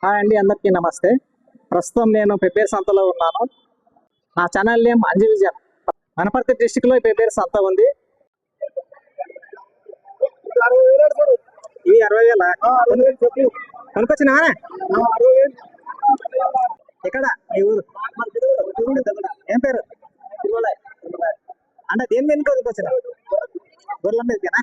Hi అండి, అందరికీ నమస్తే. ప్రస్తుతం నేను పెబ్బేరు సంతలో ఉన్నాను. నా channel name Anji vision. Wanaparthy district లో పెబ్బేరు సంత ఉంది. ఈ 60,000 కొనుకొచ్చినా ఎక్కడ మీ ఊరు? ఏం పేరు? అంటే దేని మీద కొనుకొచ్చిన? గొర్రెల మీదకేనా?